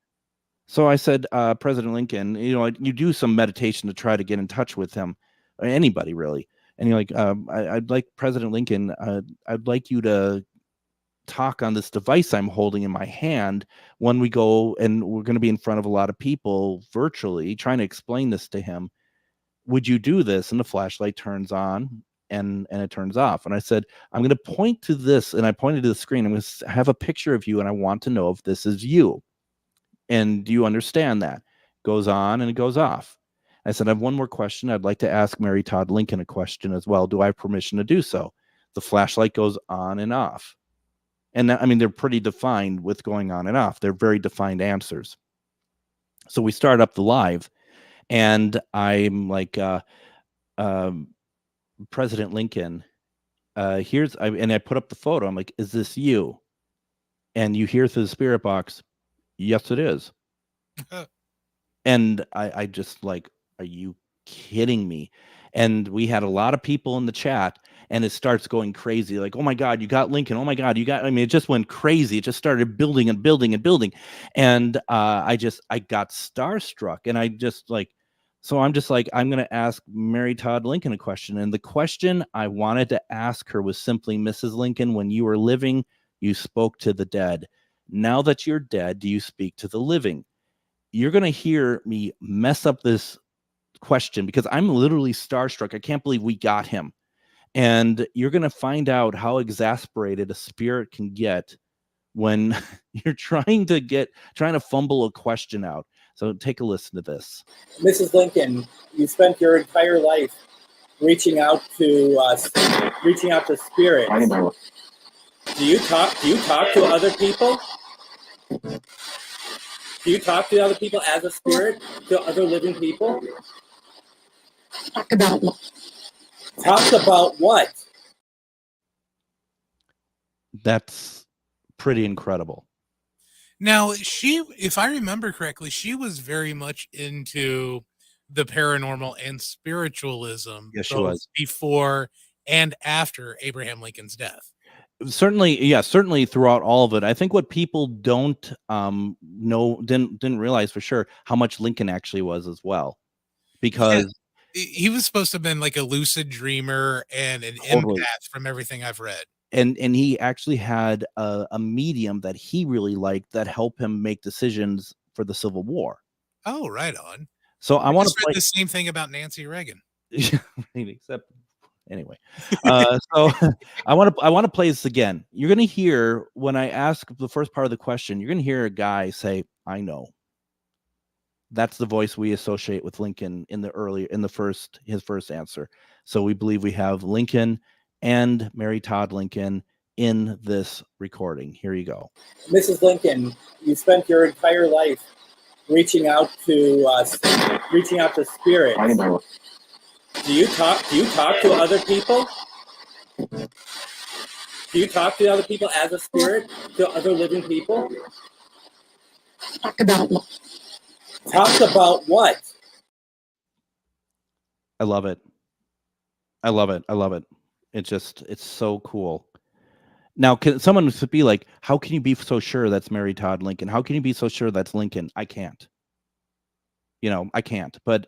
So I said, President Lincoln, you know, you do some meditation to try to get in touch with him, or anybody really. And you're like, I'd like President Lincoln, I'd like you to talk on this device I'm holding in my hand when we go, and we're going to be in front of a lot of people virtually trying to explain this to him. Would you do this? And the flashlight turns on and it turns off. And I said, I'm going to point to this. And I pointed to the screen. I'm going to have a picture of you, and I want to know if this is you. And do you understand that? Goes on and it goes off. I said, I have one more question. I'd like to ask Mary Todd Lincoln a question as well. Do I have permission to do so? The flashlight goes on and off. And I mean, they're pretty defined with going on and off. They're very defined answers. So we start up the live, and I'm like, President Lincoln, and I put up the photo. I'm like, is this you? And you hear through the spirit box, yes, it is. And I just like, are you kidding me? And we had a lot of people in the chat, and it starts going crazy. Like, oh my God, you got Lincoln. Oh my God, you got, I mean, it just went crazy. It just started building and building and building. And I got starstruck, and I just like, so I'm just like, I'm going to ask Mary Todd Lincoln a question. And the question I wanted to ask her was simply, Mrs. Lincoln, when you were living, you spoke to the dead. Now that you're dead, do you speak to the living? You're going to hear me mess up this question because I'm literally starstruck. I can't believe we got him. And you're going to find out how exasperated a spirit can get when you're trying to fumble a question out. So take a listen to this. Mrs. Lincoln, you spent your entire life reaching out to spirits. Do you talk to other people? Do you talk to other people as a spirit, to other living people? Talk about what? That's pretty incredible. Now, if I remember correctly, she was very much into the paranormal and spiritualism. Yes, she was. Before and after Abraham Lincoln's death. Certainly throughout all of it. I think what people don't know, didn't realize for sure how much Lincoln actually was as well, because He was supposed to have been like a lucid dreamer and an Totally. empath from everything I've read. And he actually had a medium that he really liked that helped him make decisions for the Civil War. Oh, right on. So I want just to read play the same thing about Nancy Reagan. except anyway. So I want to play this again. You're going to hear when I ask the first part of the question, you're going to hear a guy say, "I know." That's the voice we associate with Lincoln in his first answer. So we believe we have Lincoln and Mary Todd Lincoln in this recording. Here you go. Mrs. Lincoln, you spent your entire life reaching out to spirits. Do you talk to other people? Do you talk to other people as a spirit, to other living people? Talk about what? I love it. I love it. I love it. It's so cool. Now, can someone be like, how can you be so sure that's Mary Todd Lincoln? How can you be so sure that's Lincoln? I can't. I can't, but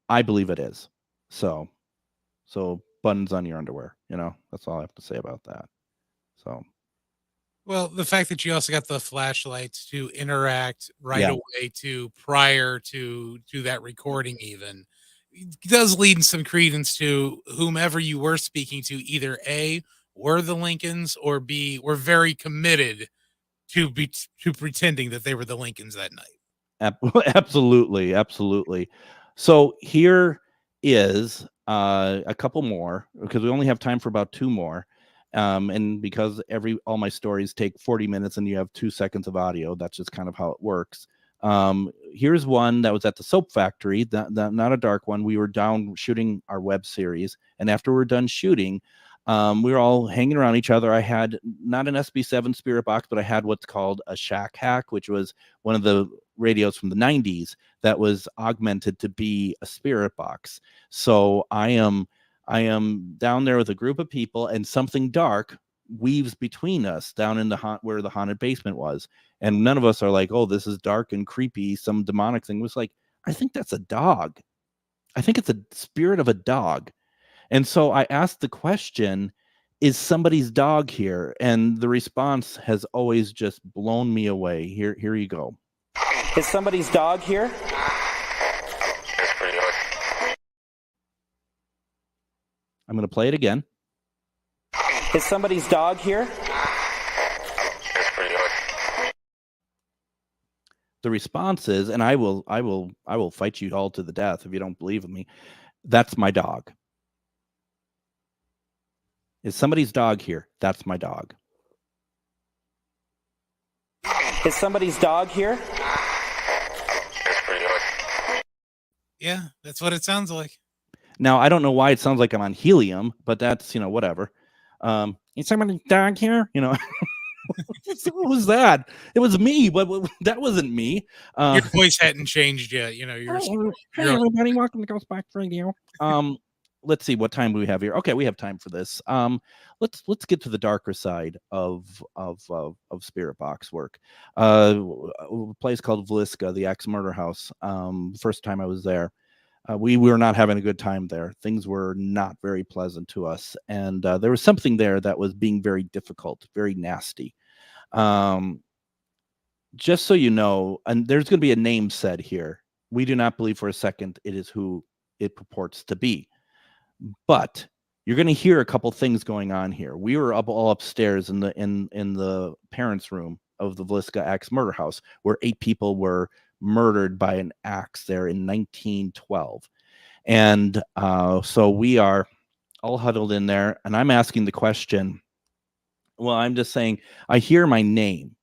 I believe it is. So buttons on your underwear, that's all I have to say about that. So. Well, the fact that you also got the flashlights to interact right Yeah. away to prior to that recording even does lead some credence to whomever you were speaking to, either A, were the Lincolns, or B, were very committed to pretending that they were the Lincolns that night. Absolutely. Absolutely. So here is a couple more, because we only have time for about two more. And because all my stories take 40 minutes and you have 2 seconds of audio, that's just kind of how it works. Here's one that was at the soap factory, not a dark one. We were down shooting our web series, and after we were done shooting, we were all hanging around each other. I had not an SB7 spirit box, but I had what's called a Shack Hack, which was one of the radios from the 90s that was augmented to be a spirit box. So I am down there with a group of people, and something dark weaves between us down in where the haunted basement was. And none of us are like, oh, this is dark and creepy, some demonic thing. It was like, I think that's a dog. I think it's a spirit of a dog. And so I asked the question, is somebody's dog here? And the response has always just blown me away. Here you go. Is somebody's dog here? I'm going to play it again. Is somebody's dog here? The response is, and I will fight you all to the death if you don't believe in me, that's my dog. Is somebody's dog here? That's my dog. Is somebody's dog here? Yeah, that's what it sounds like. Now, I don't know why it sounds like I'm on helium, but that's, whatever. Is somebody's dog here? What was that? It was me, but that wasn't me. Your voice hadn't changed yet. You're hey everybody, welcome to GhostBox Radio. Let's see what time we have here. Okay, we have time for this. Let's get to the darker side of spirit box work. A place called Vliska, the Axe Murder House. First time I was there, we were not having a good time there. Things were not very pleasant to us, and there was something there that was being very difficult, very nasty. Just so you know, and there's going to be a name said here. We do not believe for a second it is who it purports to be. But you're going to hear a couple things going on here. We were all upstairs in the parents' room of the Vliska Axe Murder House, where 8 people were murdered by an axe there in 1912. And so we are all huddled in there, and I'm asking the question. Well, I'm just saying, I hear my name,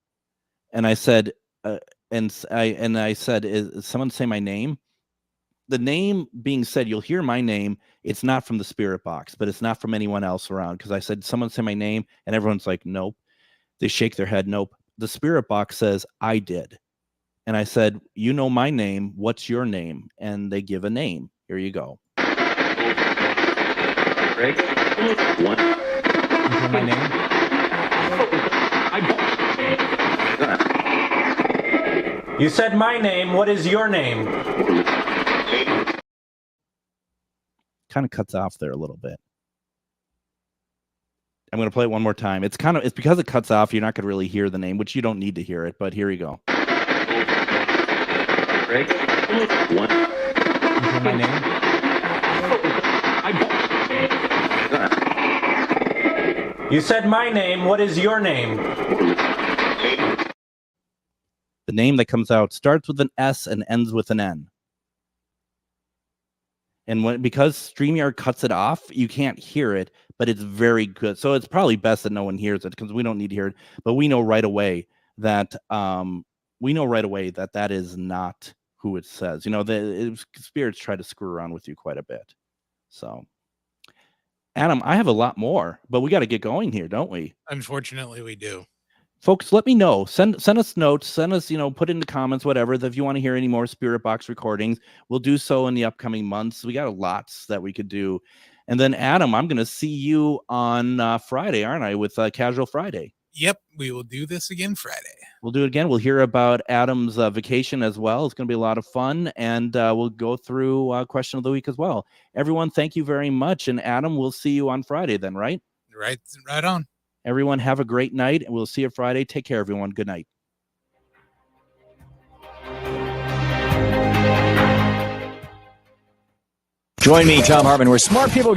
and I said, I said, is someone say my name? The name being said, you'll hear my name. It's not from the spirit box, but it's not from anyone else around. Because I said, someone say my name, and everyone's like, nope. They shake their head, nope. The spirit box says, I did. And I said, you know my name. What's your name? And they give a name. Here you go. Greg? What? You hear my name? You said my name. What is your name? Kind of cuts off there a little bit. I'm going to play it one more time. It's because it cuts off, you're not going to really hear the name, which you don't need to hear it, but here you go. Greg? What? My name? You said my name. What is your name? The name that comes out starts with an S and ends with an N. And because StreamYard cuts it off, you can't hear it, but it's very good. So it's probably best that no one hears it because we don't need to hear it. But we know right away that that is not who it says. Spirits try to screw around with you quite a bit. So, Adam, I have a lot more, but we got to get going here, don't we? Unfortunately, we do. Folks, let me know. Send us notes. Send us, put in the comments, whatever. If you want to hear any more Spirit Box recordings, we'll do so in the upcoming months. We got lots that we could do. And then, Adam, I'm going to see you on Friday, aren't I, with Casual Friday? Yep, we will do this again Friday. We'll do it again. We'll hear about Adam's vacation as well. It's going to be a lot of fun, and we'll go through Question of the Week as well. Everyone, thank you very much. And, Adam, we'll see you on Friday then, right? Right on. Everyone, have a great night, and we'll see you Friday. Take care, everyone. Good night. Join me, Tom Hartman, where smart people